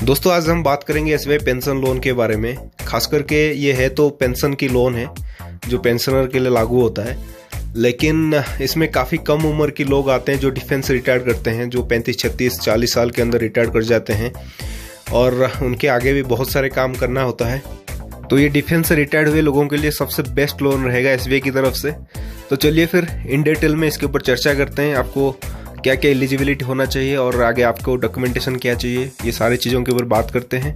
दोस्तों आज हम बात करेंगे एसबीआई पेंशन लोन के बारे में। खास करके ये है तो पेंशन की लोन है जो पेंशनर के लिए लागू होता है, लेकिन इसमें काफ़ी कम उम्र के लोग आते हैं जो डिफेंस रिटायर करते हैं, जो 35, 36, 40 साल के अंदर रिटायर कर जाते हैं और उनके आगे भी बहुत सारे काम करना होता है। तो ये डिफेंस से रिटायर्ड हुए लोगों के लिए सबसे बेस्ट लोन रहेगा एसबीआई की तरफ से। तो चलिए फिर इन डिटेल में इसके ऊपर चर्चा करते हैं, आपको क्या क्या एलिजिबिलिटी होना चाहिए और आगे आपको डॉक्यूमेंटेशन क्या चाहिए, ये सारी चीज़ों के ऊपर बात करते हैं।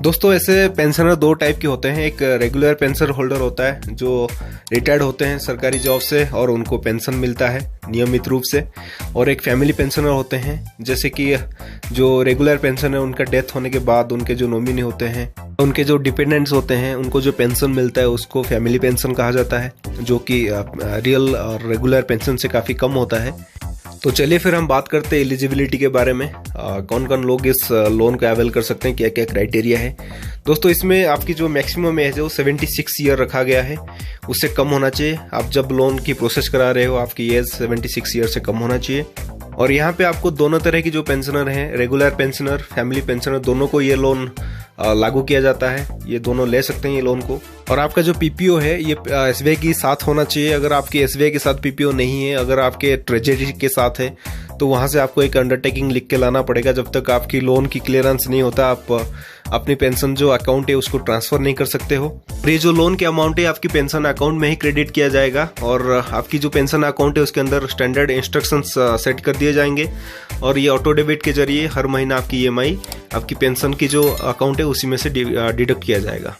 दोस्तों ऐसे पेंशनर दो टाइप के होते हैं। एक रेगुलर पेंशन होल्डर होता है जो रिटायर्ड होते हैं सरकारी जॉब से और उनको पेंशन मिलता है नियमित रूप से, और एक फैमिली पेंशनर होते हैं जैसे कि जो रेगुलर पेंशन है उनका डेथ होने के बाद उनके जो नॉमिनी होते हैं, उनके जो डिपेंडेंट्स होते हैं, उनको जो पेंशन मिलता है उसको फैमिली पेंशन कहा जाता है, जो कि रियल और रेगुलर पेंशन से काफ़ी कम होता है। तो चलिए फिर हम बात करते हैं एलिजिबिलिटी के बारे में, कौन कौन लोग इस लोन का अवेल कर सकते हैं, क्या क्या क्राइटेरिया है। दोस्तों इसमें आपकी जो मैक्सिमम एज है वो 76 ईयर रखा गया है, उससे कम होना चाहिए। आप जब लोन की प्रोसेस करा रहे हो आपकी एज 76 ईयर से कम होना चाहिए। और यहाँ पे आपको दोनों तरह की जो पेंशनर हैं, रेगुलर पेंशनर, फैमिली पेंशनर, दोनों को ये लोन लागू किया जाता है, ये दोनों ले सकते हैं ये लोन को। और आपका जो पीपीओ है ये एसबीआई के साथ होना चाहिए। अगर आपके एसबीआई के साथ पीपीओ नहीं है, अगर आपके ट्रेजरी के साथ है, तो वहाँ से आपको एक अंडरटेकिंग लिख के लाना पड़ेगा। जब तक आपकी लोन की क्लियरेंस नहीं होता आप अपनी पेंशन जो अकाउंट है उसको ट्रांसफर नहीं कर सकते हो। और ये जो लोन के अमाउंट है आपकी पेंशन अकाउंट में ही क्रेडिट किया जाएगा और आपकी जो पेंशन अकाउंट है उसके अंदर स्टैंडर्ड इंस्ट्रक्शंस सेट कर दिए जाएंगे और ये ऑटो डेबिट के जरिए हर महीना आपकी ईएमआई आपकी पेंशन की जो अकाउंट है उसी में से डिडक्ट किया जाएगा।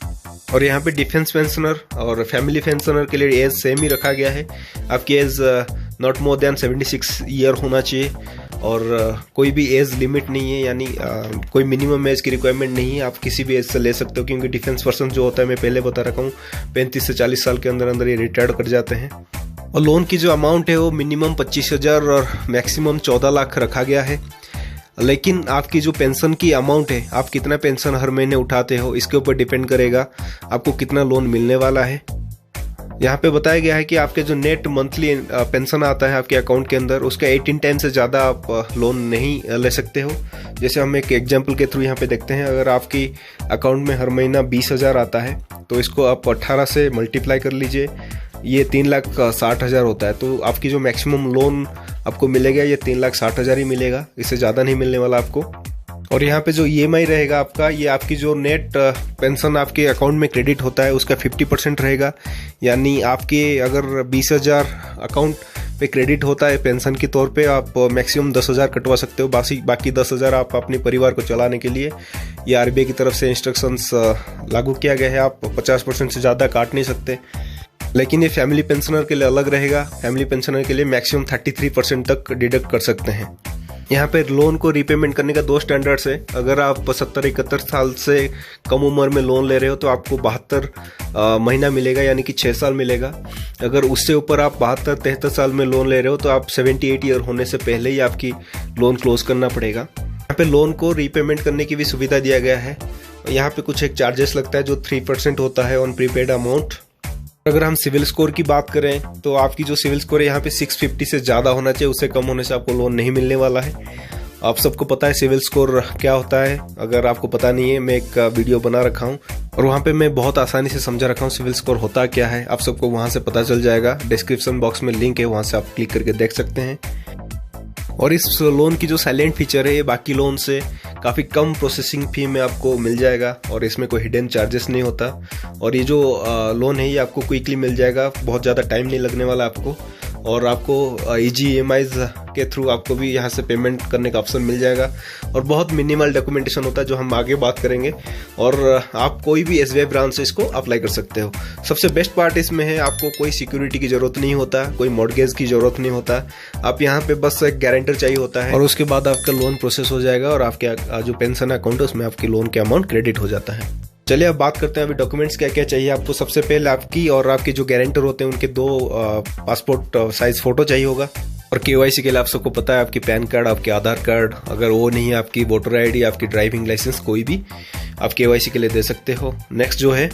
और यहाँ पे डिफेंस पेंशनर और फैमिली पेंशनर के लिए एज सेम ही रखा गया है। आपकी age not more than 76 year होना चाहिए और कोई भी एज लिमिट नहीं है, यानी कोई मिनिमम एज की रिक्वायरमेंट नहीं है, आप किसी भी एज से ले सकते हो। क्योंकि डिफेंस पर्सन जो होता है, मैं पहले बता रखा हूँ, 35 से 40 साल के अंदर अंदर ये रिटायर्ड कर जाते हैं। और लोन की जो अमाउंट है वो मिनिमम 25,000 और मैक्सिमम 14 लाख रखा गया है। लेकिन आपकी जो पेंशन की अमाउंट है, आप कितना पेंशन हर महीने उठाते हो, इसके ऊपर डिपेंड करेगा आपको कितना लोन मिलने वाला है। यहाँ पे बताया गया है कि आपके जो नेट मंथली पेंशन आता है आपके अकाउंट के अंदर, उसका 18 टाइम से ज़्यादा आप लोन नहीं ले सकते हो। जैसे हम एक एग्जांपल के थ्रू यहाँ पे देखते हैं, अगर आपकी अकाउंट में हर महीना 20,000 आता है तो इसको आप 18 से मल्टीप्लाई कर लीजिए, ये 3,60,000 होता है। तो आपकी जो मैक्सिमम लोन आपको मिलेगा ये 3,60,000 ही मिलेगा, इससे ज़्यादा नहीं मिलने वाला आपको। और यहाँ पे जो ईएमआई रहेगा आपका, ये आपकी जो नेट पेंशन आपके अकाउंट में क्रेडिट होता है उसका 50% रहेगा। यानी आपके अगर 20,000 अकाउंट पे क्रेडिट होता है पेंशन के तौर पे, आप मैक्सिमम 10,000 कटवा सकते हो। बाकी 10,000 आप अपने परिवार को चलाने के लिए, ये आरबीआई की तरफ से इंस्ट्रक्शंस लागू किया गया है, आप 50% से ज़्यादा काट नहीं सकते। लेकिन ये फैमिली पेंशनर के लिए अलग रहेगा। फैमिली पेंशनर के लिए मैक्सिमम 33% तक डिडक्ट कर सकते हैं। यहाँ पे लोन को रीपेमेंट करने का 2 स्टैंडर्ड्स है। अगर आप 70-71 साल से कम उम्र में लोन ले रहे हो तो आपको 72 महीना मिलेगा, यानी कि 6 साल मिलेगा। अगर उससे ऊपर आप 72-73 साल में लोन ले रहे हो तो आप 78 ईयर होने से पहले ही आपकी लोन क्लोज करना पड़ेगा। यहाँ पे लोन को रीपेमेंट करने की भी सुविधा दिया गया है। यहाँ पे कुछ एक चार्जेस लगता है जो 3% होता है ऑन प्रीपेड अमाउंट। अगर हम सिविल स्कोर की बात करें तो आपकी जो सिविल स्कोर है यहाँ पे 650 से ज़्यादा होना चाहिए, उससे कम होने से आपको लोन नहीं मिलने वाला है। आप सबको पता है सिविल स्कोर क्या होता है। अगर आपको पता नहीं है, मैं एक वीडियो बना रखा हूँ और वहाँ पे मैं बहुत आसानी से समझा रखा हूँ सिविल स्कोर होता क्या है। आप सबको वहाँ से पता चल जाएगा, डिस्क्रिप्शन बॉक्स में लिंक है, वहाँ से आप क्लिक करके देख सकते हैं। और इस लोन की जो साइलेंट फीचर है ये बाकी लोन से काफ़ी कम प्रोसेसिंग फी में आपको मिल जाएगा और इसमें कोई हिडन चार्जेस नहीं होता। और ये जो लोन है ये आपको क्विकली मिल जाएगा, बहुत ज़्यादा टाइम नहीं लगने वाला आपको। और आपको इजी ईएमआईज के थ्रू आपको भी यहाँ से पेमेंट करने का ऑप्शन मिल जाएगा। और बहुत मिनिमल डॉक्यूमेंटेशन होता है जो हम आगे बात करेंगे। और आप कोई भी एसबीआई ब्रांच से इसको अप्लाई कर सकते हो। सबसे बेस्ट पार्ट इसमें है आपको कोई सिक्योरिटी की ज़रूरत नहीं होता, कोई मॉर्गेज की ज़रूरत नहीं होता। आप यहाँ पे बस एक गारंटर चाहिए होता है और उसके बाद आपका लोन प्रोसेस हो जाएगा और आपके जो पेंशन अकाउंट है उसमें आपकी लोन के अमाउंट क्रेडिट हो जाता है। चलिए अब बात करते हैं अभी डॉक्यूमेंट्स क्या क्या चाहिए आपको। सबसे पहले आपकी और आपके जो गारंटर होते हैं उनके 2 पासपोर्ट साइज फोटो चाहिए होगा। और केवाईसी के लिए आप सबको पता है आपकी पैन कार्ड, आपके आधार कार्ड, अगर वो नहीं है आपकी वोटर आईडी, आपकी ड्राइविंग लाइसेंस, कोई भी आप केवाईसी के लिए दे सकते हो। नेक्स्ट जो है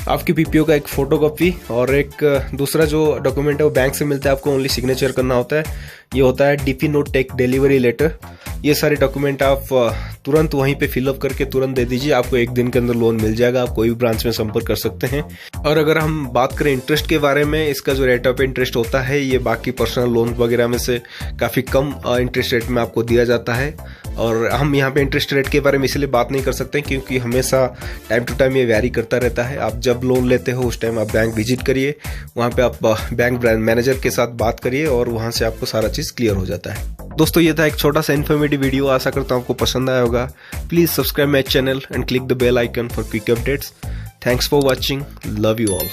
आपकी पीपीओ का एक फोटोकॉपी और एक दूसरा जो डॉक्यूमेंट है वो बैंक से मिलता है, आपको ओनली सिग्नेचर करना होता है। ये होता है DP note take delivery letter. ये सारे डॉक्यूमेंट आप तुरंत वहीं पे फिलअप करके तुरंत दे दीजिए, आपको एक दिन के अंदर लोन मिल जाएगा। आप कोई भी ब्रांच में संपर्क कर सकते हैं। और अगर हम बात करें इंटरेस्ट के बारे में, इसका जो रेट ऑफ इंटरेस्ट होता है ये बाकी पर्सनल लोन वगैरह में से काफ़ी कम इंटरेस्ट रेट में आपको दिया जाता है। और हम यहाँ पे इंटरेस्ट रेट के बारे में इसलिए बात नहीं कर सकते क्योंकि हमेशा टाइम टू टाइम ये वैरी करता रहता है। आप जब लोन लेते हो उस टाइम आप बैंक विजिट करिए, वहाँ पे आप बैंक मैनेजर के साथ बात करिए और वहाँ से आपको सारा चीज़ क्लियर हो जाता है। दोस्तों ये था एक छोटा सा इन्फॉर्मेटिव वीडियो, आशा करता हूँ आपको पसंद आया होगा। Please subscribe my channel and click the bell icon for quick updates. Thanks for watching, love you all.